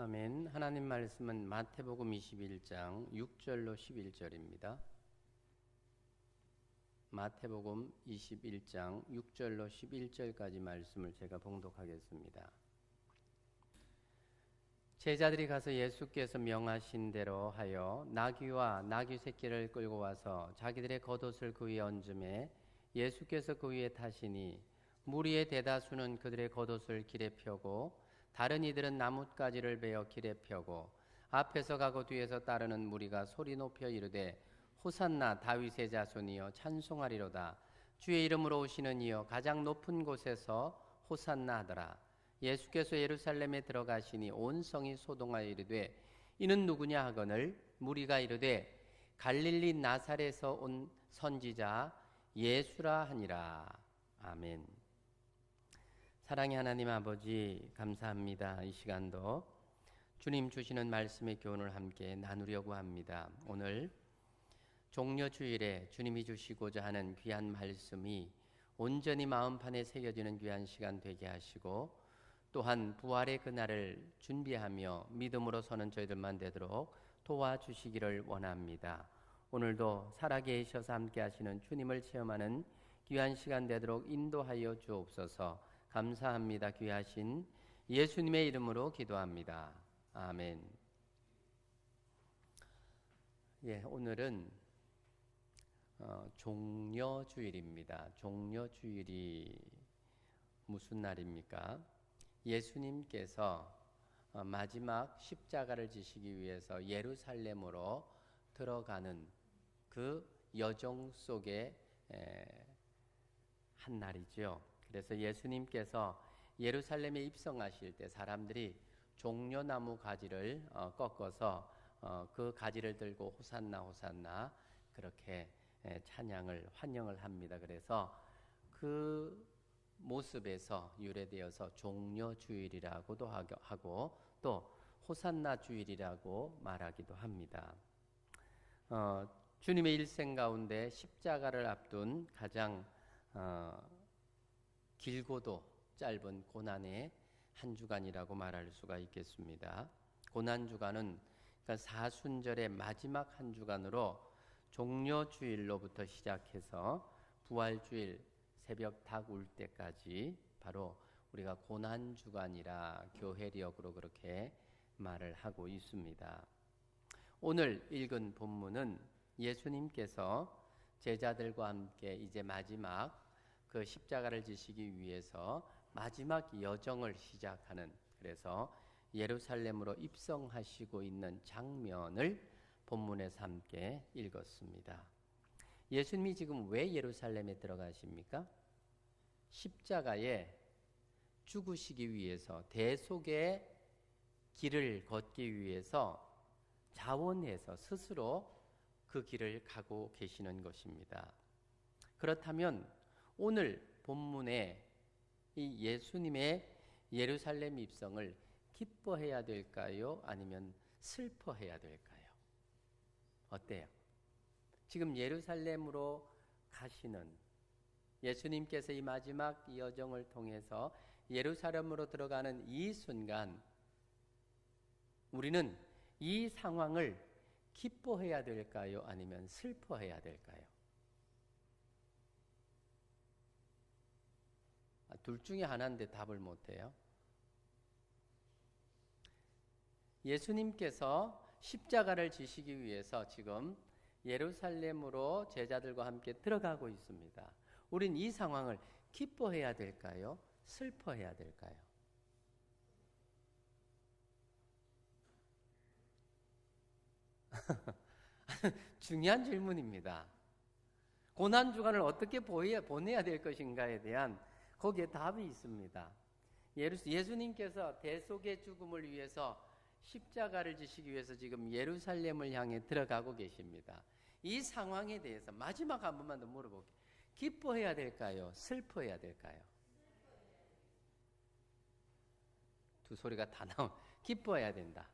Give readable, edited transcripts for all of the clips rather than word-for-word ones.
아멘. 하나님 말씀은 마태복음 21장 6절로 11절입니다. 마태복음 21장 6절로 11절까지 말씀을 제가 봉독하겠습니다. 제자들이 가서 예수께서 명하신 대로 하여 나귀와 나귀 새끼를 끌고 와서 자기들의 겉옷을 그 위에 얹음에 예수께서 그 위에 타시니 무리의 대다수는 그들의 겉옷을 길에 펴고 다른 이들은 나뭇가지를 베어 길에 펴고 앞에서 가고 뒤에서 따르는 무리가 소리 높여 이르되 호산나 다윗의 자손이여 찬송하리로다. 주의 이름으로 오시는 이여 가장 높은 곳에서 호산나 하더라. 예수께서 예루살렘에 들어가시니 온 성이 소동하여 이르되 이는 누구냐 하거늘 무리가 이르되 갈릴리 나사렛에서 온 선지자 예수라 하니라. 아멘. 사랑의 하나님 아버지 감사합니다. 이 시간도 주님 주시는 말씀의 교훈을 함께 나누려고 합니다. 오늘 종려주일에 주님이 주시고자 하는 귀한 말씀이 온전히 마음판에 새겨지는 귀한 시간 되게 하시고 또한 부활의 그날을 준비하며 믿음으로 서는 저희들만 되도록 도와주시기를 원합니다. 오늘도 살아계셔서 함께 하시는 주님을 체험하는 귀한 시간 되도록 인도하여 주옵소서. 감사합니다. 귀하신 예수님의 이름으로 기도합니다. 아멘. 오늘은 종려주일입니다. 종려주일이 무슨 날입니까? 예수님께서 마지막 십자가를 지시기 위해서 예루살렘으로 들어가는 그 여정 속에 한 날이죠. 그래서 예수님께서 예루살렘에 입성하실 때 사람들이 종려나무 가지를 꺾어서 그 가지를 들고 호산나 호산나 그렇게 찬양을 환영을 합니다. 그래서 그 모습에서 유래되어서 종려주일이라고도 하고 또 호산나 주일이라고 말하기도 합니다. 주님의 일생 가운데 십자가를 앞둔 가장 길고도 짧은 고난의 한 주간이라고 말할 수가 있겠습니다. 고난주간은 그러니까 사순절의 마지막 한 주간으로 종려주일로부터 시작해서 부활주일 새벽 닭 울 때까지 바로 우리가 고난주간이라 교회력으로 그렇게 말을 하고 있습니다. 오늘 읽은 본문은 예수님께서 제자들과 함께 이제 마지막 그 십자가를 지시기 위해서 마지막 여정을 시작하는, 그래서 예루살렘으로 입성하시고 있는 장면을 본문에서 함께 읽었습니다. 예수님이 지금 왜 예루살렘에 들어가십니까? 십자가에 죽으시기 위해서, 대속의 길을 걷기 위해서 자원해서 스스로 그 길을 가고 계시는 것입니다. 그렇다면 오늘 본문에 이 예수님의 예루살렘 입성을 기뻐해야 될까요? 아니면 슬퍼해야 될까요? 어때요? 지금 예루살렘으로 가시는 예수님께서 이 마지막 여정을 통해서 예루살렘으로 들어가는 이 순간 우리는 이 상황을 기뻐해야 될까요? 아니면 슬퍼해야 될까요? 둘 중에 하나인데 답을 못해요. 예수님께서 십자가를 지시기 위해서 지금 예루살렘으로 제자들과 함께 들어가고 있습니다. 우린 이 상황을 기뻐해야 될까요? 슬퍼해야 될까요? 중요한 질문입니다. 고난주간을 어떻게 보내야 될 것인가에 대한 거기에 답이 있습니다. 예수님께서 대속의 죽음을 위해서 십자가를 지시기 위해서 지금 예루살렘을 향해 들어가고 계십니다. 이 상황에 대해서 마지막 한 번만 더 물어볼게요. 기뻐해야 될까요? 슬퍼해야 될까요? 두 소리가 다 나온. 기뻐해야 된다.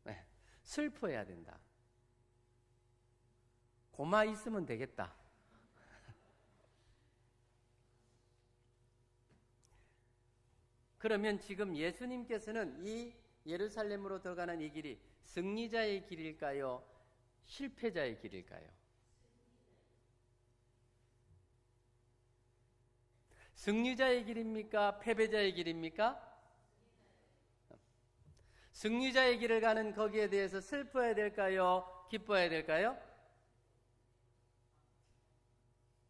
네. 슬퍼해야 된다. 고마 있으면 되겠다. 그러면 지금 예수님께서는 이 예루살렘으로 들어가는 이 길이 승리자의 길일까요? 실패자의 길일까요? 승리자의 길입니까? 패배자의 길입니까? 승리자의 길을 가는 거기에 대해서 슬퍼야 될까요? 기뻐야 될까요?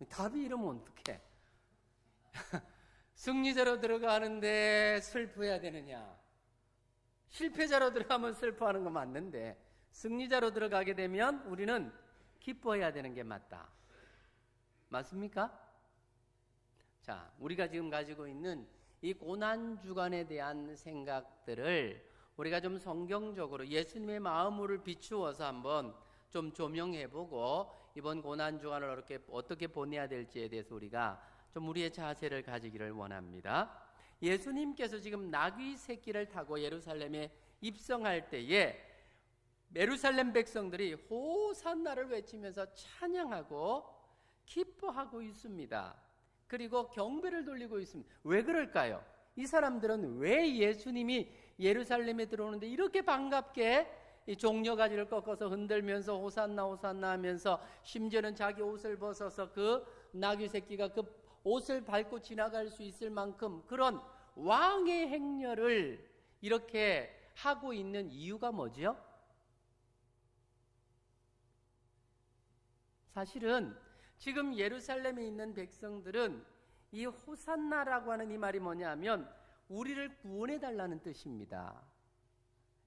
답이 이러면 어떡해? 승리자로 들어가는데 슬퍼해야 되느냐? 실패자로 들어가면 슬퍼하는 거 맞는데 승리자로 들어가게 되면 우리는 기뻐해야 되는 게 맞다. 맞습니까? 자, 우리가 지금 가지고 있는 이 고난주간에 대한 생각들을 우리가 좀 성경적으로 예수님의 마음을 비추어서 한번 좀 조명해보고 이번 고난주간을 어떻게 보내야 될지에 대해서 우리가 좀 우리의 자세를 가지기를 원합니다. 예수님께서 지금 나귀 새끼를 타고 예루살렘에 입성할 때에 예루살렘 백성들이 호산나를 외치면서 찬양하고 기뻐하고 있습니다. 그리고 경배를 돌리고 있습니다. 왜 그럴까요? 이 사람들은 왜 예수님이 예루살렘에 들어오는데 이렇게 반갑게 이 종려가지를 꺾어서 흔들면서 호산나 호산나 하면서 심지어는 자기 옷을 벗어서 그 나귀 새끼가 그 옷을 밟고 지나갈 수 있을 만큼 그런 왕의 행렬을 이렇게 하고 있는 이유가 뭐죠? 사실은 지금 예루살렘에 있는 백성들은 이 호산나라고 하는 이 말이 뭐냐면 우리를 구원해 달라는 뜻입니다.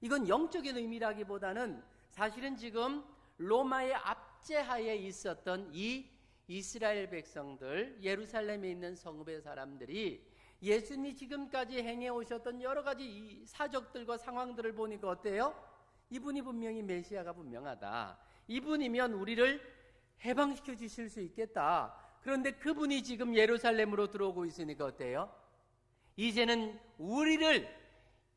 이건 영적인 의미라기보다는 사실은 지금 로마의 압제하에 있었던 이 이스라엘 백성들, 예루살렘에 있는 성읍의 사람들이 예수님이 지금까지 행해 오셨던 여러 가지 이 사적들과 상황들을 보니까 어때요? 이분이 분명히 메시아가 분명하다. 이분이면 우리를 해방시켜 주실 수 있겠다. 그런데 그분이 지금 예루살렘으로 들어오고 있으니까 어때요? 이제는 우리를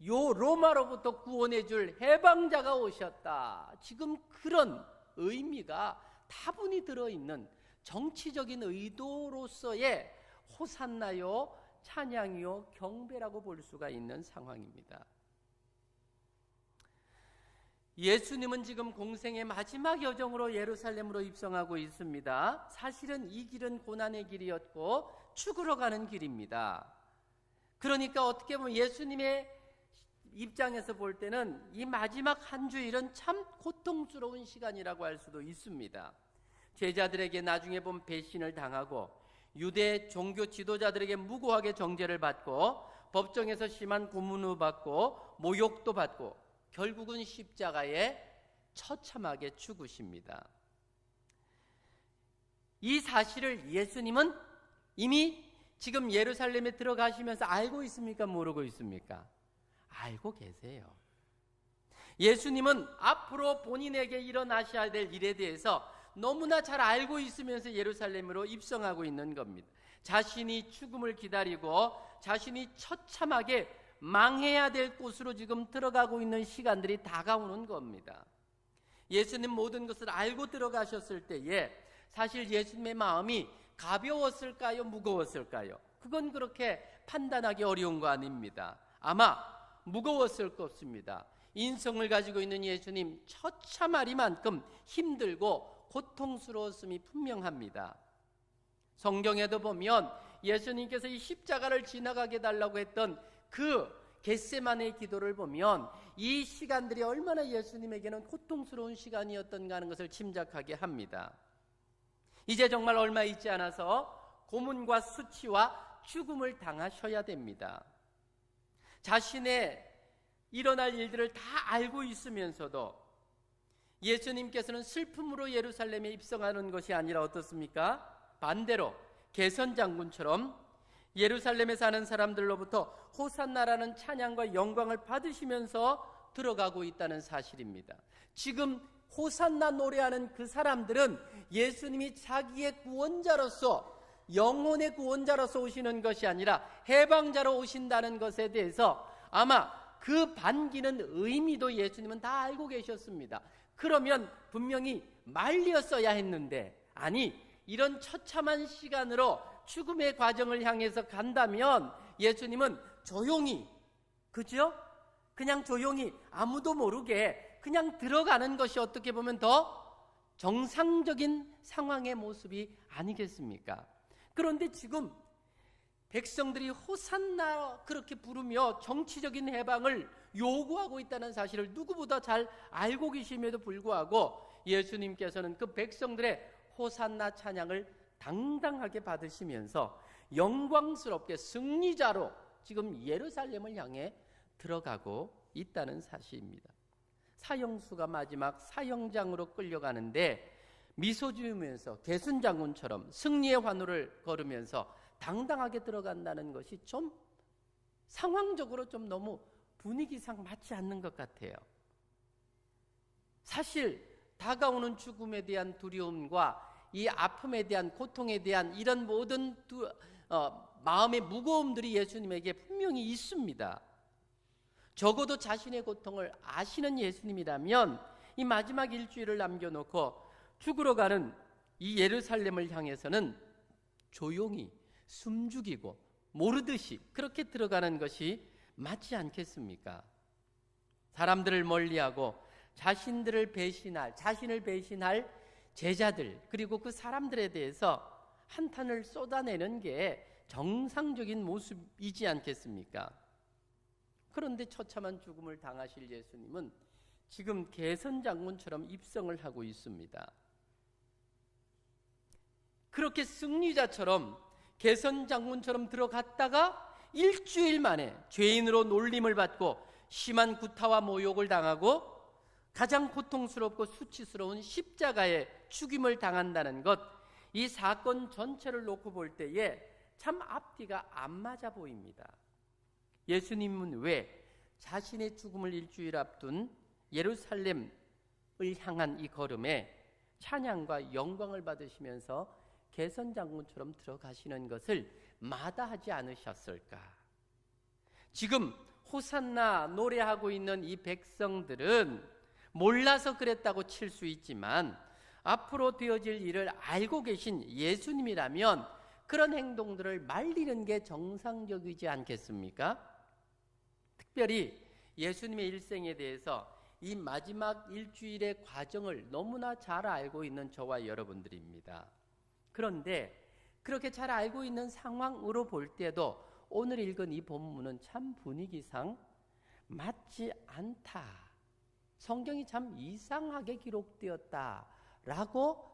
요 로마로부터 구원해 줄 해방자가 오셨다. 지금 그런 의미가 다분히 들어있는 정치적인 의도로서의 호산나요, 찬양이요, 경배라고 볼 수가 있는 상황입니다. 예수님은 지금 공생의 마지막 여정으로 예루살렘으로 입성하고 있습니다. 사실은 이 길은 고난의 길이었고 죽으러 가는 길입니다. 그러니까 어떻게 보면 예수님의 입장에서 볼 때는 이 마지막 한 주일은 참 고통스러운 시간이라고 할 수도 있습니다. 제자들에게 나중에 보면 배신을 당하고 유대 종교 지도자들에게 무고하게 정죄를 받고 법정에서 심한 고문을 받고 모욕도 받고 결국은 십자가에 처참하게 죽으십니다. 이 사실을 예수님은 이미 지금 예루살렘에 들어가시면서 알고 있습니까? 모르고 있습니까? 알고 계세요. 예수님은 앞으로 본인에게 일어나셔야 될 일에 대해서 너무나 잘 알고 있으면서 예루살렘으로 입성하고 있는 겁니다. 자신이 죽음을 기다리고 자신이 처참하게 망해야 될 곳으로 지금 들어가고 있는 시간들이 다가오는 겁니다. 예수님 모든 것을 알고 들어가셨을 때에 사실 예수님의 마음이 가벼웠을까요? 무거웠을까요? 그건 그렇게 판단하기 어려운 거 아닙니다. 아마 무거웠을 것입니다. 인성을 가지고 있는 예수님 처참하리만큼 힘들고 고통스러웠음이 분명합니다. 성경에도 보면 예수님께서 이 십자가를 지나가게 달라고 했던 그 겟세마네의 기도를 보면 이 시간들이 얼마나 예수님에게는 고통스러운 시간이었던가 하는 것을 짐작하게 합니다. 이제 정말 얼마 있지 않아서 고문과 수치와 죽음을 당하셔야 됩니다. 자신의 일어날 일들을 다 알고 있으면서도 예수님께서는 슬픔으로 예루살렘에 입성하는 것이 아니라 어떻습니까? 반대로 게선 장군처럼 예루살렘에 사는 사람들로부터 호산나라는 찬양과 영광을 받으시면서 들어가고 있다는 사실입니다. 지금 호산나 노래하는 그 사람들은 예수님이 자기의 구원자로서 영혼의 구원자로서 오시는 것이 아니라 해방자로 오신다는 것에 대해서 아마 그 반기는 의미도 예수님은 다 알고 계셨습니다. 그러면 분명히 말리었어야 했는데 아니 이런 처참한 시간으로 죽음의 과정을 향해서 간다면 예수님은 조용히, 그죠? 그냥 조용히 아무도 모르게 그냥 들어가는 것이 어떻게 보면 더 정상적인 상황의 모습이 아니겠습니까? 그런데 지금 백성들이 호산나 그렇게 부르며 정치적인 해방을 요구하고 있다는 사실을 누구보다 잘 알고 계심에도 불구하고 예수님께서는 그 백성들의 호산나 찬양을 당당하게 받으시면서 영광스럽게 승리자로 지금 예루살렘을 향해 들어가고 있다는 사실입니다. 사형수가 마지막 사형장으로 끌려가는데 미소 지으면서 개순장군처럼 승리의 환호를 걸으면서 당당하게 들어간다는 것이 좀 상황적으로 좀 너무 분위기상 맞지 않는 것 같아요. 사실 다가오는 죽음에 대한 두려움과 이 아픔에 대한 고통에 대한 이런 모든 마음의 무거움들이 예수님에게 분명히 있습니다. 적어도 자신의 고통을 아시는 예수님이라면 이 마지막 일주일을 남겨놓고 죽으러 가는 이 예루살렘을 향해서는 조용히 숨죽이고 모르듯이 그렇게 들어가는 것이 맞지 않겠습니까? 사람들을 멀리하고 자신을 배신할 제자들, 그리고 그 사람들에 대해서 한탄을 쏟아내는 게 정상적인 모습이지 않겠습니까? 그런데 처참한 죽음을 당하실 예수님은 지금 개선장군처럼 입성을 하고 있습니다. 그렇게 승리자처럼 개선장군처럼 들어갔다가 일주일 만에 죄인으로 놀림을 받고 심한 구타와 모욕을 당하고 가장 고통스럽고 수치스러운 십자가의 죽임을 당한다는 것, 이 사건 전체를 놓고 볼 때에 참 앞뒤가 안 맞아 보입니다. 예수님은 왜 자신의 죽음을 일주일 앞둔 예루살렘을 향한 이 걸음에 찬양과 영광을 받으시면서 개선장군처럼 들어가시는 것을 마다하지 않으셨을까? 지금 호산나 노래하고 있는 이 백성들은 몰라서 그랬다고 칠 수 있지만 앞으로 되어질 일을 알고 계신 예수님이라면 그런 행동들을 말리는 게 정상적이지 않겠습니까? 특별히 예수님의 일생에 대해서 이 마지막 일주일의 과정을 너무나 잘 알고 있는 저와 여러분들입니다. 그런데 그렇게 잘 알고 있는 상황으로 볼 때도 오늘 읽은 이 본문은 참 분위기상 맞지 않다, 성경이 참 이상하게 기록되었다라고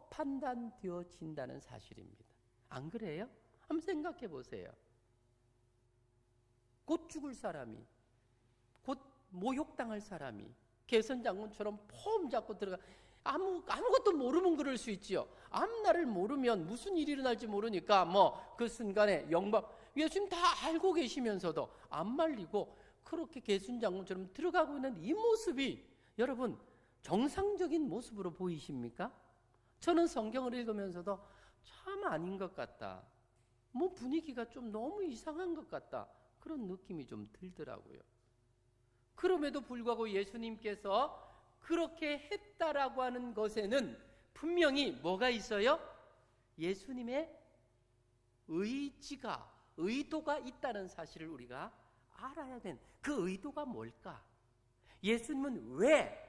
판단되어진다는 사실입니다. 안 그래요? 한번 생각해 보세요. 곧 죽을 사람이, 곧 모욕당할 사람이 개선장군처럼 폼 잡고 들어가, 아무것도 모르면 그럴 수 있지요. 앞날을 모르면 무슨 일이 일어날지 모르니까 그 순간에 영광, 예수님 다 알고 계시면서도 안 말리고 그렇게 개순장군처럼 들어가고 있는 이 모습이 여러분 정상적인 모습으로 보이십니까? 저는 성경을 읽으면서도 참 아닌 것 같다, 분위기가 좀 너무 이상한 것 같다, 그런 느낌이 좀 들더라고요. 그럼에도 불구하고 예수님께서 그렇게 했다라고 하는 것에는 분명히 뭐가 있어요? 예수님의 의도가 있다는 사실을 우리가 알아야 되는, 그 의도가 뭘까? 예수님은 왜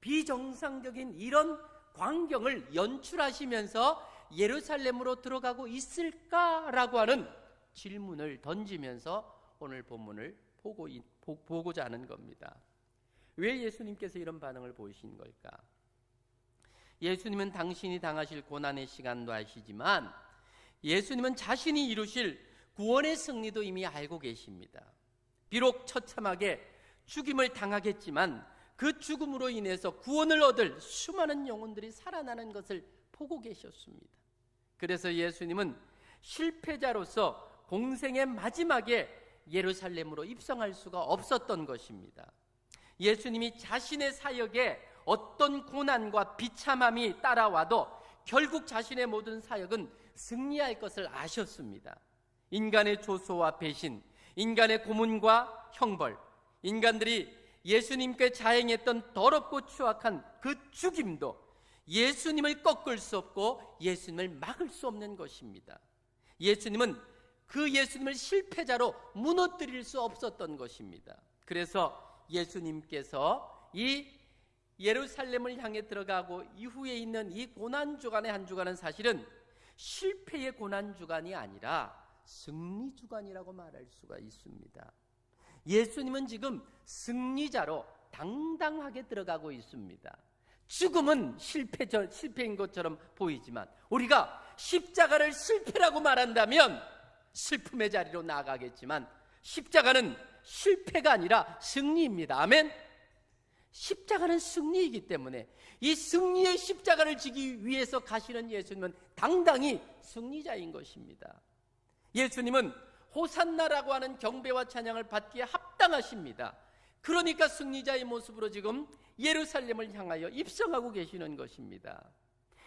비정상적인 이런 광경을 연출하시면서 예루살렘으로 들어가고 있을까라고 하는 질문을 던지면서 오늘 본문을 보고자 하는 겁니다. 왜 예수님께서 이런 반응을 보이신 걸까? 예수님은 당신이 당하실 고난의 시간도 아시지만 예수님은 자신이 이루실 구원의 승리도 이미 알고 계십니다. 비록 처참하게 죽임을 당하겠지만 그 죽음으로 인해서 구원을 얻을 수많은 영혼들이 살아나는 것을 보고 계셨습니다. 그래서 예수님은 실패자로서 공생의 마지막에 예루살렘으로 입성할 수가 없었던 것입니다. 예수님이 자신의 사역에 어떤 고난과 비참함이 따라와도 결국 자신의 모든 사역은 승리할 것을 아셨습니다. 인간의 조소와 배신, 인간의 고문과 형벌, 인간들이 예수님께 자행했던 더럽고 추악한 그 죽임도 예수님을 꺾을 수 없고 예수님을 막을 수 없는 것입니다. 예수님은 그 예수님을 실패자로 무너뜨릴 수 없었던 것입니다. 그래서 예수님께서 이 예루살렘을 향해 들어가고 이후에 있는 이 고난주간의 한 주간은 사실은 실패의 고난주간이 아니라 승리주간이라고 말할 수가 있습니다. 예수님은 지금 승리자로 당당하게 들어가고 있습니다. 죽음은 실패인 것처럼 보이지만 우리가 십자가를 실패라고 말한다면 슬픔의 자리로 나아가겠지만 십자가는 실패가 아니라 승리입니다. 아멘. 십자가는 승리이기 때문에 이 승리의 십자가를 지기 위해서 가시는 예수님은 당당히 승리자인 것입니다. 예수님은 호산나라고 하는 경배와 찬양을 받기에 합당하십니다. 그러니까 승리자의 모습으로 지금 예루살렘을 향하여 입성하고 계시는 것입니다.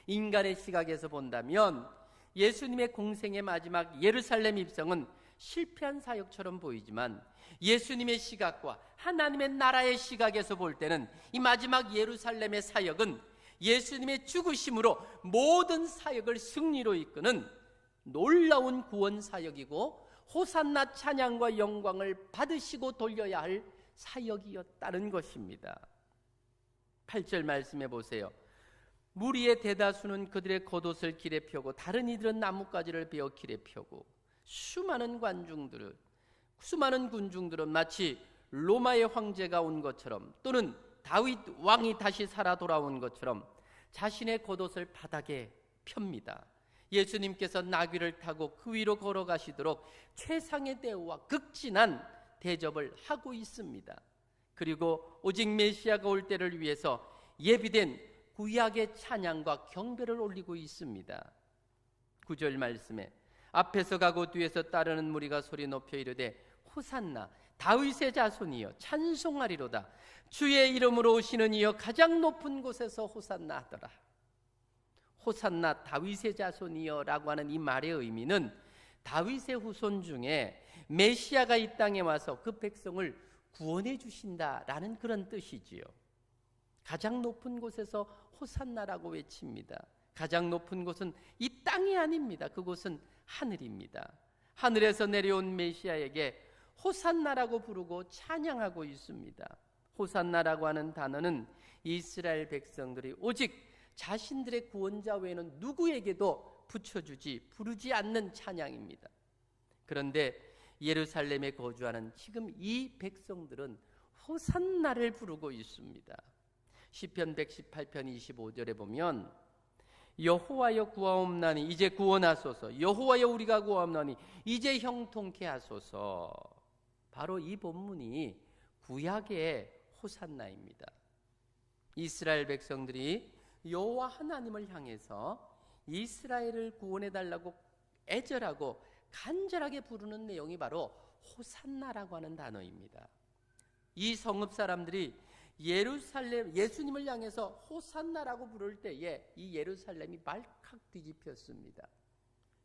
인간의 시각에서 본다면 예수님의 공생의 마지막 예루살렘 입성은 실패한 사역처럼 보이지만 예수님의 시각과 하나님의 나라의 시각에서 볼 때는 이 마지막 예루살렘의 사역은 예수님의 죽으심으로 모든 사역을 승리로 이끄는 놀라운 구원 사역이고 호산나 찬양과 영광을 받으시고 돌려야 할 사역이었다는 것입니다. 8절 말씀해 보세요. 무리의 대다수는 그들의 겉옷을 길에 펴고 다른 이들은 나뭇가지를 베어 길에 펴고 수많은 군중들은 마치 로마의 황제가 온 것처럼 또는 다윗 왕이 다시 살아 돌아온 것처럼 자신의 겉옷을 바닥에 펴니다. 예수님께서 나귀를 타고 그 위로 걸어가시도록 최상의 대우와 극진한 대접을 하고 있습니다. 그리고 오직 메시아가 올 때를 위해서 예비된 구약의 찬양과 경배를 올리고 있습니다. 9절 말씀에 앞에서 가고 뒤에서 따르는 무리가 소리 높여 이르되 호산나 다윗의 자손이여 찬송하리로다. 주의 이름으로 오시는 이여 가장 높은 곳에서 호산나 하더라. 호산나 다윗의 자손이여 라고 하는 이 말의 의미는 다윗의 후손 중에 메시아가 이 땅에 와서 그 백성을 구원해 주신다라는 그런 뜻이지요. 가장 높은 곳에서 호산나라고 외칩니다. 가장 높은 곳은 이 땅이 아닙니다. 그곳은 하늘입니다. 하늘에서 내려온 메시아에게 호산나라고 부르고 찬양하고 있습니다. 호산나라고 하는 단어는 이스라엘 백성들이 오직 자신들의 구원자 외에는 누구에게도 부르지 않는 찬양입니다. 그런데 예루살렘에 거주하는 지금 이 백성들은 호산나를 부르고 있습니다. 시편 118편 25절에 보면 여호와여 구하옵나니 이제 구원하소서. 여호와여 우리가 구하옵나니 이제 형통케 하소서. 바로 이 본문이 구약의 호산나입니다. 이스라엘 백성들이 여호와 하나님을 향해서 이스라엘을 구원해달라고 애절하고 간절하게 부르는 내용이 바로 호산나라고 하는 단어입니다. 이 성읍 사람들이 예수님을 향해서 호산나라고 부를 때에 이 예루살렘이 발칵 뒤집혔습니다.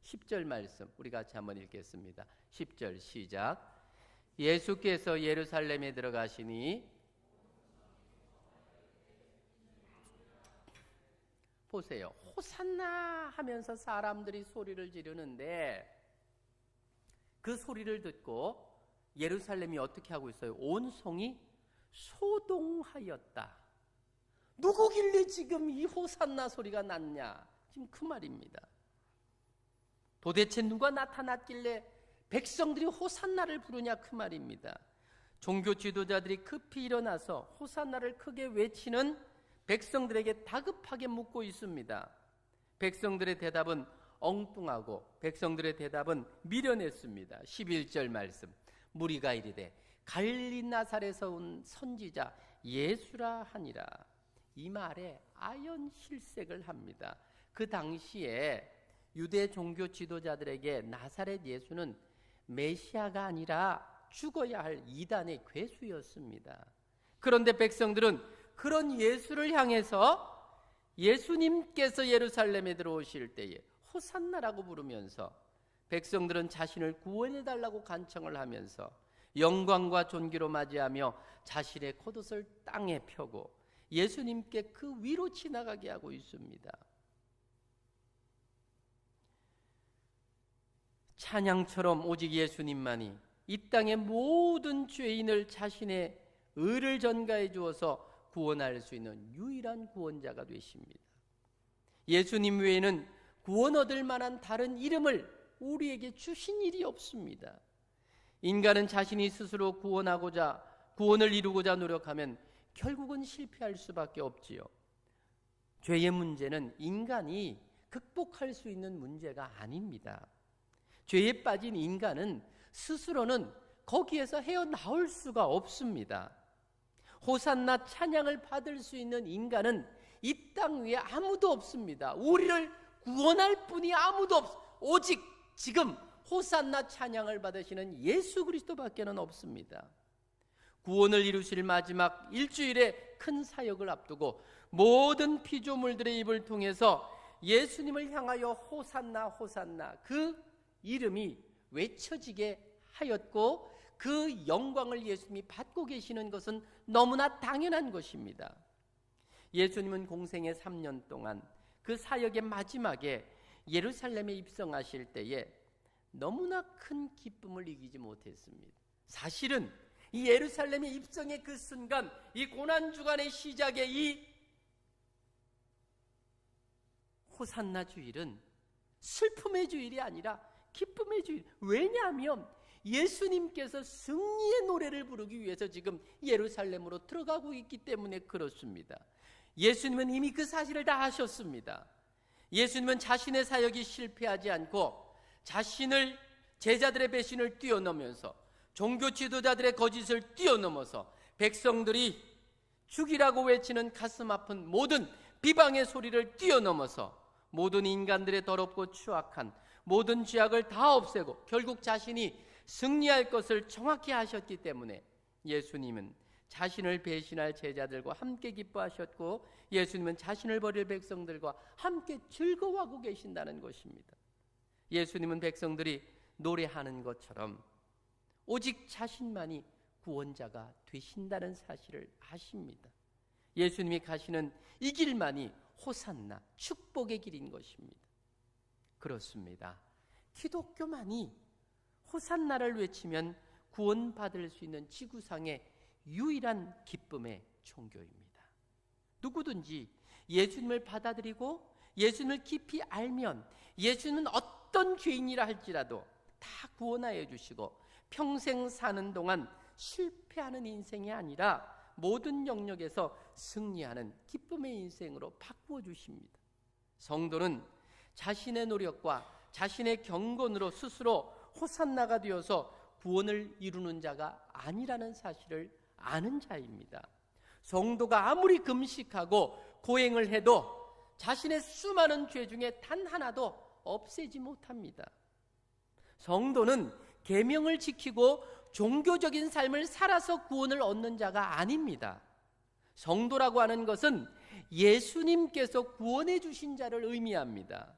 10절 말씀 우리 같이 한번 읽겠습니다. 10절 시작. 예수께서 예루살렘에 들어가시니 보세요. 호산나 하면서 사람들이 소리를 지르는데 그 소리를 듣고 예루살렘이 어떻게 하고 있어요? 온 성이 소동하였다. 누구길래 지금 이 호산나 소리가 났냐? 지금 그 말입니다. 도대체 누가 나타났길래 백성들이 호산나를 부르냐? 그 말입니다. 종교 지도자들이 급히 일어나서 호산나를 크게 외치는 백성들에게 다급하게 묻고 있습니다. 백성들의 대답은 엉뚱하고 백성들의 대답은 미련했습니다. 11절 말씀 무리가 이르되 갈릴리 나사렛에서 온 선지자 예수라 하니라. 이 말에 아연실색을 합니다. 그 당시에 유대 종교 지도자들에게 나사렛 예수는 메시아가 아니라 죽어야 할 이단의 괴수였습니다. 그런데 백성들은 그런 예수를 향해서 예수님께서 예루살렘에 들어오실 때에 호산나라고 부르면서 백성들은 자신을 구원해달라고 간청을 하면서 영광과 존귀로 맞이하며 자신의 겉옷을 땅에 펴고 예수님께 그 위로 지나가게 하고 있습니다. 찬양처럼 오직 예수님만이 이 땅의 모든 죄인을 자신의 의를 전가해 주어서 구원할 수 있는 유일한 구원자가 되십니다. 예수님 외에는 구원 얻을 만한 다른 이름을 우리에게 주신 일이 없습니다. 인간은 자신이 스스로 구원을 이루고자 노력하면 결국은 실패할 수밖에 없지요. 죄의 문제는 인간이 극복할 수 있는 문제가 아닙니다. 죄에 빠진 인간은 스스로는 거기에서 헤어나올 수가 없습니다. 호산나 찬양을 받을 수 있는 인간은 이 땅 위에 아무도 없습니다. 우리를 구원할 분이 아무도 오직 지금 호산나 찬양을 받으시는 예수 그리스도밖에는 없습니다. 구원을 이루실 마지막 일주일에 큰 사역을 앞두고 모든 피조물들의 입을 통해서 예수님을 향하여 호산나 호산나 그 이름이 외쳐지게 하였고 그 영광을 예수님이 받고 계시는 것은 너무나 당연한 것입니다. 예수님은 공생의 3년 동안 그 사역의 마지막에 예루살렘에 입성하실 때에 너무나 큰 기쁨을 이기지 못했습니다. 사실은 이 예루살렘에 입성의 그 순간, 이 고난주간의 시작의 이 호산나 주일은 슬픔의 주일이 아니라 기쁨의 주일. 왜냐하면 예수님께서 승리의 노래를 부르기 위해서 지금 예루살렘으로 들어가고 있기 때문에 그렇습니다. 예수님은 이미 그 사실을 다 아셨습니다. 예수님은 자신의 사역이 실패하지 않고 자신을 제자들의 배신을 뛰어넘으면서 종교 지도자들의 거짓을 뛰어넘어서 백성들이 죽이라고 외치는 가슴 아픈 모든 비방의 소리를 뛰어넘어서 모든 인간들의 더럽고 추악한 모든 죄악을 다 없애고 결국 자신이 승리할 것을 정확히 하셨기 때문에 예수님은 자신을 배신할 제자들과 함께 기뻐하셨고 예수님은 자신을 버릴 백성들과 함께 즐거워하고 계신다는 것입니다. 예수님은 백성들이 노래하는 것처럼 오직 자신만이 구원자가 되신다는 사실을 아십니다. 예수님이 가시는 이 길만이 호산나 축복의 길인 것입니다. 그렇습니다. 기독교만이 호산나를 외치면 구원받을 수 있는 지구상의 유일한 기쁨의 종교입니다. 누구든지 예수님을 받아들이고 예수님을 깊이 알면 예수님은 어떤 죄인이라 할지라도 다 구원하여 주시고 평생 사는 동안 실패하는 인생이 아니라 모든 영역에서 승리하는 기쁨의 인생으로 바꾸어 주십니다. 성도는 자신의 노력과 자신의 경건으로 스스로 호산나가 되어서 구원을 이루는 자가 아니라는 사실을 아는 자입니다. 성도가 아무리 금식하고 고행을 해도 자신의 수많은 죄 중에 단 하나도 없애지 못합니다. 성도는 계명을 지키고 종교적인 삶을 살아서 구원을 얻는 자가 아닙니다. 성도라고 하는 것은 예수님께서 구원해 주신 자를 의미합니다.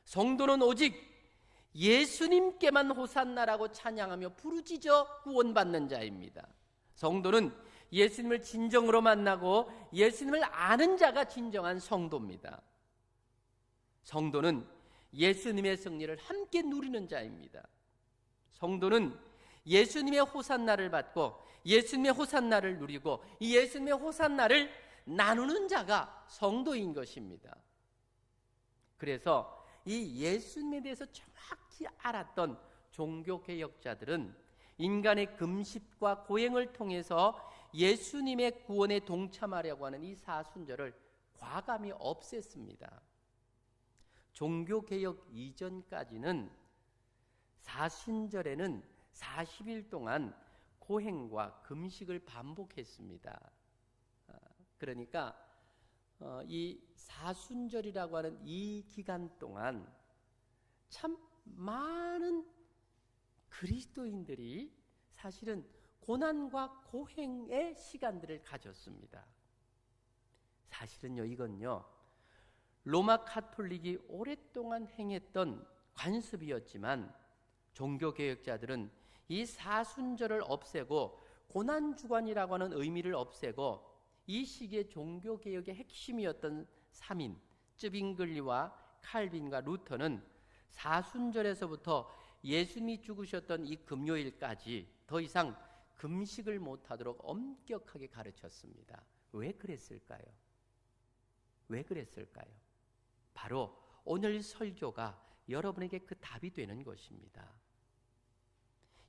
성도는 오직 예수님께만 호산나라고 찬양하며 부르짖어 구원받는 자입니다. 성도는 예수님을 진정으로 만나고 예수님을 아는 자가 진정한 성도입니다. 성도는 예수님의 승리를 함께 누리는 자입니다. 성도는 예수님의 호산나를 받고 예수님의 호산나를 누리고 이 예수님의 호산나를 나누는 자가 성도인 것입니다. 그래서 이 예수님에 대해서 정확히 알았던 종교개혁자들은 인간의 금식과 고행을 통해서 예수님의 구원에 동참하려고 하는 이 사순절을 과감히 없앴습니다. 종교개혁 이전까지는 사순절에는 40일 동안 고행과 금식을 반복했습니다. 그러니까 이 사순절이라고 하는 이 기간 동안 참 많은 그리스도인들이 사실은 고난과 고행의 시간들을 가졌습니다. 사실은요, 이건요, 로마 카톨릭이 오랫동안 행했던 관습이었지만 종교개혁자들은 이 사순절을 없애고 고난주간이라고 하는 의미를 없애고 이 시기의 종교개혁의 핵심이었던 3인 쯔빙글리와 칼빈과 루터는 사순절에서부터 예수님이 죽으셨던 이 금요일까지 더 이상 금식을 못하도록 엄격하게 가르쳤습니다. 왜 그랬을까요? 왜 그랬을까요? 바로 오늘 설교가 여러분에게 그 답이 되는 것입니다.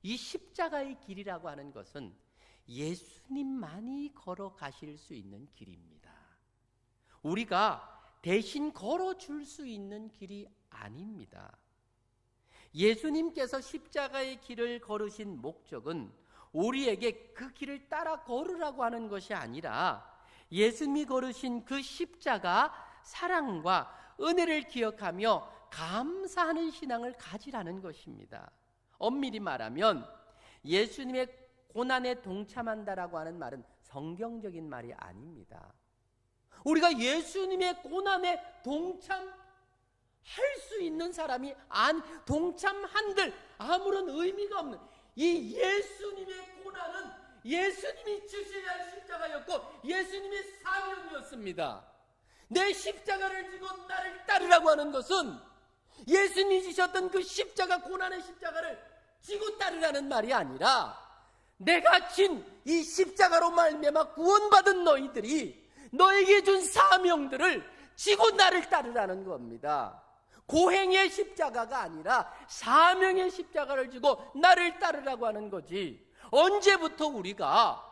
이 십자가의 길이라고 하는 것은 예수님만이 걸어가실 수 있는 길입니다. 우리가 대신 걸어줄 수 있는 길이 아닙니다. 예수님께서 십자가의 길을 걸으신 목적은 우리에게 그 길을 따라 걸으라고 하는 것이 아니라 예수님이 걸으신 그 십자가 사랑과 은혜를 기억하며 감사하는 신앙을 가지라는 것입니다. 엄밀히 말하면 예수님의 고난에 동참한다라고 하는 말은 성경적인 말이 아닙니다. 우리가 예수님의 고난에 동참할 수 있는 사람이 동참한들 아무런 의미가 없는 이 예수님의 고난은 예수님이 지셔야 할 십자가였고 예수님의 사명이었습니다. 내 십자가를 지고 나를 따르라고 하는 것은 예수님이 지셨던 그 십자가, 고난의 십자가를 지고 따르라는 말이 아니라 내가 진 이 십자가로 말미암아 구원받은 너희들이 너에게 준 사명들을 지고 나를 따르라는 겁니다. 고행의 십자가가 아니라 사명의 십자가를 지고 나를 따르라고 하는 거지. 언제부터 우리가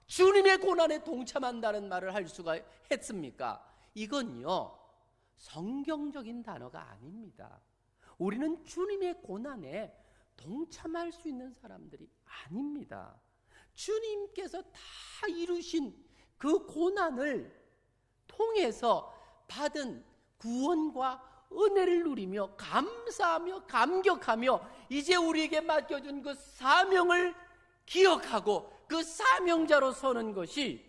주님의 고난에 동참한다는 말을 할 수가 했습니까? 이건요, 성경적인 단어가 아닙니다. 우리는 주님의 고난에 동참할 수 있는 사람들이 아닙니다. 주님께서 다 이루신 그 고난을 통해서 받은 구원과 은혜를 누리며 감사하며 감격하며 이제 우리에게 맡겨준 그 사명을 기억하고 그 사명자로 서는 것이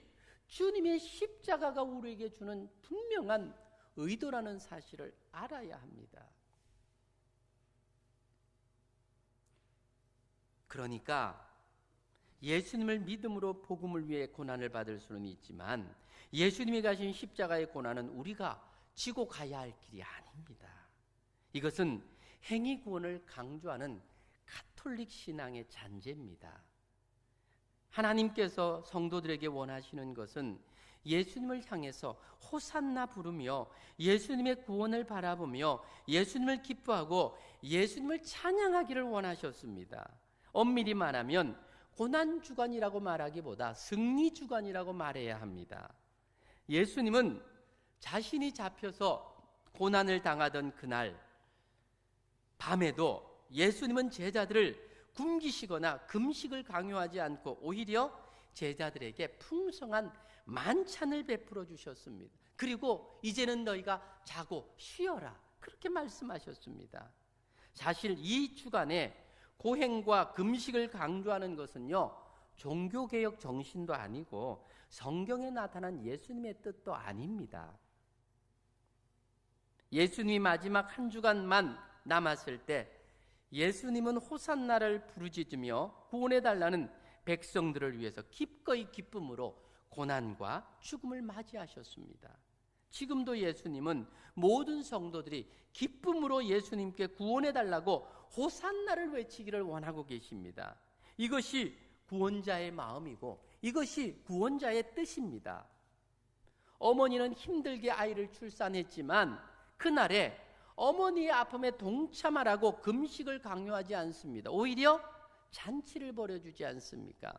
주님의 십자가가 우리에게 주는 분명한 의도라는 사실을 알아야 합니다. 그러니까 예수님을 믿음으로 복음을 위해 고난을 받을 수는 있지만 예수님이 가신 십자가의 고난은 우리가 지고 가야 할 길이 아닙니다. 이것은 행위 구원을 강조하는 가톨릭 신앙의 잔재입니다. 하나님께서 성도들에게 원하시는 것은 예수님을 향해서 호산나 부르며 예수님의 구원을 바라보며 예수님을 기뻐하고 예수님을 찬양하기를 원하셨습니다. 엄밀히 말하면 고난주간이라고 말하기보다 승리주간이라고 말해야 합니다. 예수님은 자신이 잡혀서 고난을 당하던 그날 밤에도 예수님은 제자들을 굶기시거나 금식을 강요하지 않고 오히려 제자들에게 풍성한 만찬을 베풀어 주셨습니다. 그리고 이제는 너희가 자고 쉬어라, 그렇게 말씀하셨습니다. 사실 이 주간에 고행과 금식을 강조하는 것은요, 종교개혁 정신도 아니고 성경에 나타난 예수님의 뜻도 아닙니다. 예수님이 마지막 한 주간만 남았을 때 예수님은 호산나를 부르짖으며 구원해달라는 백성들을 위해서 기꺼이 기쁨으로 고난과 죽음을 맞이하셨습니다. 지금도 예수님은 모든 성도들이 기쁨으로 예수님께 구원해달라고 호산나를 외치기를 원하고 계십니다. 이것이 구원자의 마음이고 이것이 구원자의 뜻입니다. 어머니는 힘들게 아이를 출산했지만 그날에 어머니의 아픔에 동참하라고 금식을 강요하지 않습니다. 오히려 잔치를 벌여주지 않습니까?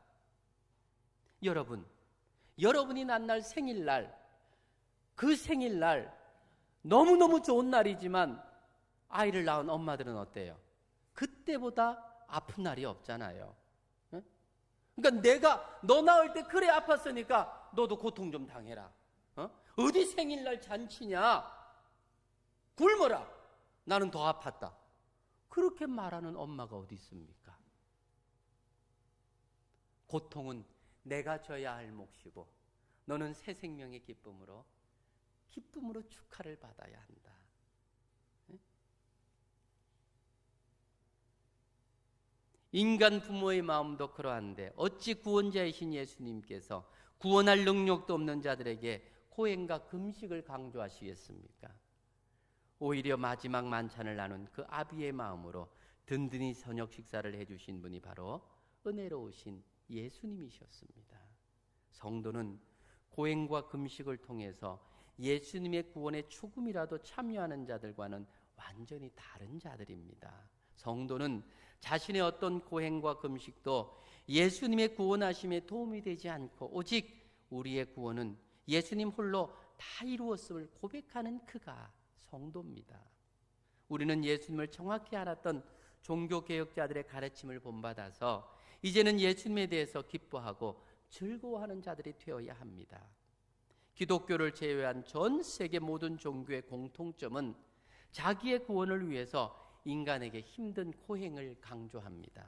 여러분이 난날 생일날, 그 생일날 너무너무 좋은 날이지만 아이를 낳은 엄마들은 어때요? 그때보다 아픈 날이 없잖아요. 그러니까 내가 너 낳을 때 그래 아팠으니까 너도 고통 좀 당해라. 어디 생일날 잔치냐? 굶어라. 나는 더 아팠다. 그렇게 말하는 엄마가 어디 있습니까? 고통은 내가 져야 할 몫이고 너는 새 생명의 기쁨으로 축하를 받아야 한다. 인간 부모의 마음도 그러한데 어찌 구원자이신 예수님께서 구원할 능력도 없는 자들에게 고행과 금식을 강조하시겠습니까? 오히려 마지막 만찬을 나눈 그 아비의 마음으로 든든히 저녁 식사를 해주신 분이 바로 은혜로우신 예수님이셨습니다. 성도는 고행과 금식을 통해서 예수님의 구원에 조금이라도 참여하는 자들과는 완전히 다른 자들입니다. 성도는 자신의 어떤 고행과 금식도 예수님의 구원하심에 도움이 되지 않고 오직 우리의 구원은 예수님 홀로 다 이루었음을 고백하는 그가 성도입니다. 우리는 예수님을 정확히 알았던 종교개혁자들의 가르침을 본받아서 이제는 예수님에 대해서 기뻐하고 즐거워하는 자들이 되어야 합니다. 기독교를 제외한 전 세계 모든 종교의 공통점은 자기의 구원을 위해서 인간에게 힘든 고행을 강요합니다.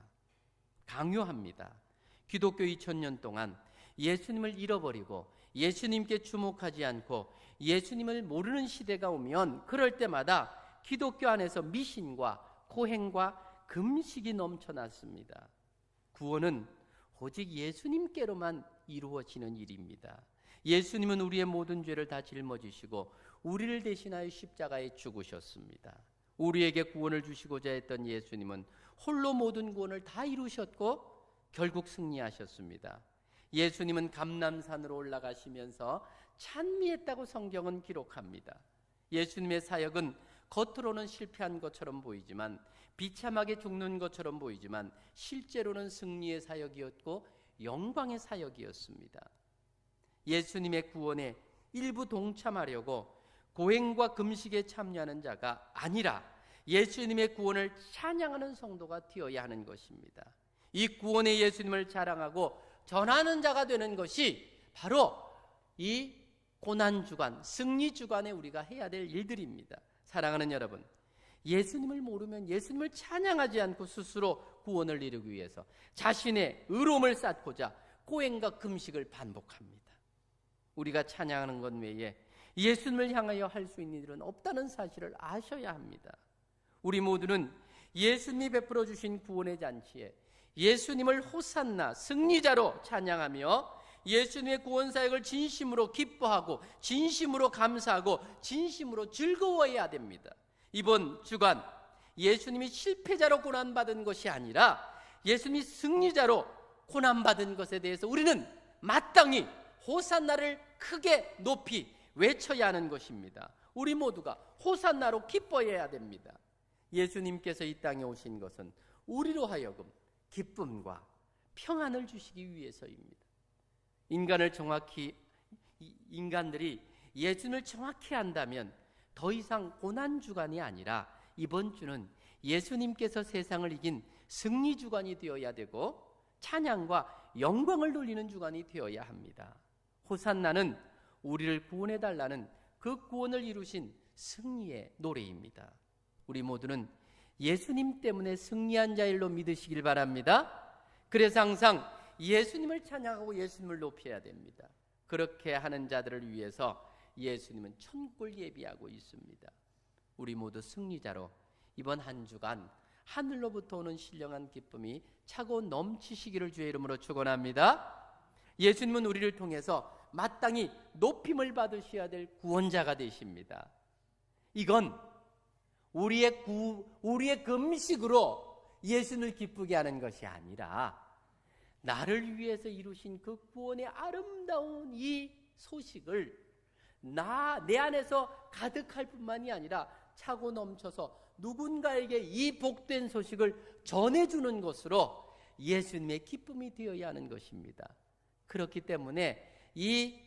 기독교 2000년 동안 예수님을 잃어버리고 예수님께 주목하지 않고 예수님을 모르는 시대가 오면 그럴 때마다 기독교 안에서 미신과 고행과 금식이 넘쳐났습니다. 구원은 오직 예수님께로만 이루어지는 일입니다. 예수님은 우리의 모든 죄를 다 짊어지시고 우리를 대신하여 십자가에 죽으셨습니다. 우리에게 구원을 주시고자 했던 예수님은 홀로 모든 구원을 다 이루셨고 결국 승리하셨습니다. 예수님은 감람산으로 올라가시면서 찬미했다고 성경은 기록합니다. 예수님의 사역은 겉으로는 실패한 것처럼 보이지만, 비참하게 죽는 것처럼 보이지만 실제로는 승리의 사역이었고 영광의 사역이었습니다. 예수님의 구원에 일부 동참하려고 고행과 금식에 참여하는 자가 아니라 예수님의 구원을 찬양하는 성도가 되어야 하는 것입니다. 이 구원의 예수님을 자랑하고 전하는 자가 되는 것이 바로 이 고난주간, 승리주간에 우리가 해야 될 일들입니다. 사랑하는 여러분, 예수님을 모르면 예수님을 찬양하지 않고 스스로 구원을 이루기 위해서 자신의 의로움을 쌓고자 고행과 금식을 반복합니다. 우리가 찬양하는 것 외에 예수님을 향하여 할 수 있는 일은 없다는 사실을 아셔야 합니다. 우리 모두는 예수님이 베풀어 주신 구원의 잔치에 예수님을 호산나 승리자로 찬양하며 예수님의 구원 사역을 진심으로 기뻐하고 진심으로 감사하고 진심으로 즐거워해야 됩니다. 이번 주간 예수님이 실패자로 고난받은 것이 아니라 예수님이 승리자로 고난받은 것에 대해서 우리는 마땅히 호산나를 크게 높이 외쳐야 하는 것입니다. 우리 모두가 호산나로 기뻐해야 됩니다. 예수님께서 이 땅에 오신 것은 우리로 하여금 기쁨과 평안을 주시기 위해서입니다. 인간들이 예수님을 정확히 안다면 더 이상 고난주간이 아니라 이번 주는 예수님께서 세상을 이긴 승리주간이 되어야 되고 찬양과 영광을 돌리는 주간이 되어야 합니다. 호산나는 우리를 구원해달라는 그 구원을 이루신 승리의 노래입니다. 우리 모두는 예수님 때문에 승리한 자일로 믿으시길 바랍니다. 그래서 항상 예수님을 찬양하고 예수님을 높여야 됩니다. 그렇게 하는 자들을 위해서 예수님은 천국을 예비하고 있습니다. 우리 모두 승리자로 이번 한 주간 하늘로부터 오는 신령한 기쁨이 차고 넘치시기를 주의 이름으로 축원합니다. 예수님은 우리를 통해서 마땅히 높임을 받으셔야 될 구원자가 되십니다. 이건 우리의 금식으로 예수님을 기쁘게 하는 것이 아니라 나를 위해서 이루신 그 구원의 아름다운 이 소식을 내 안에서 가득할 뿐만이 아니라 차고 넘쳐서 누군가에게 이 복된 소식을 전해주는 것으로 예수님의 기쁨이 되어야 하는 것입니다. 그렇기 때문에 이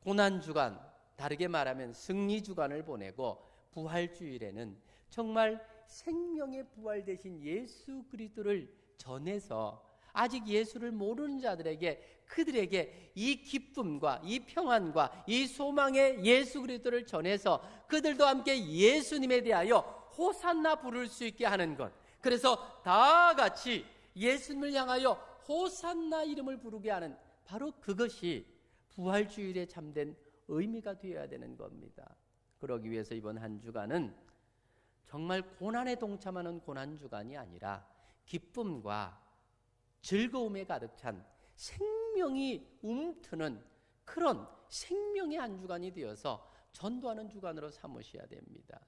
고난주간, 다르게 말하면 승리주간을 보내고 부활주일에는 정말 생명의 부활 되신 예수 그리스도를 전해서 아직 예수를 모르는 자들에게, 그들에게 이 기쁨과 이 평안과 이 소망의 예수 그리스도를 전해서 그들도 함께 예수님에 대하여 호산나 부를 수 있게 하는 것. 그래서 다 같이 예수님을 향하여 호산나 이름을 부르게 하는 바로 그것이 부활주일에 참된 의미가 되어야 되는 겁니다. 그러기 위해서 이번 한 주간은 정말 고난에 동참하는 고난주간이 아니라 기쁨과 즐거움에 가득 찬 생명이 움트는 그런 생명의 한 주간이 되어서 전도하는 주간으로 삼으셔야 됩니다.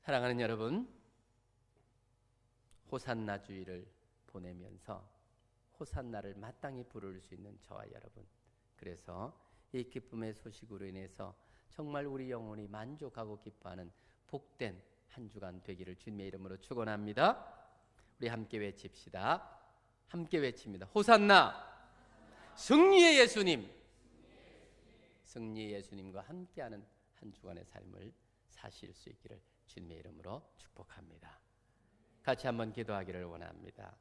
사랑하는 여러분, 호산나 주의를 보내면서 호산나를 마땅히 부를 수 있는 저와 여러분, 그래서 이 기쁨의 소식으로 인해서 정말 우리 영혼이 만족하고 기뻐하는 복된 한 주간 되기를 주님의 이름으로 축원합니다. 우리 함께 외칩시다. 함께 외칩니다. 호산나! 승리의 예수님! 승리의 예수님과 함께하는 한 주간의 삶을 사실 수 있기를 주님의 이름으로 축복합니다. 같이 한번 기도하기를 원합니다.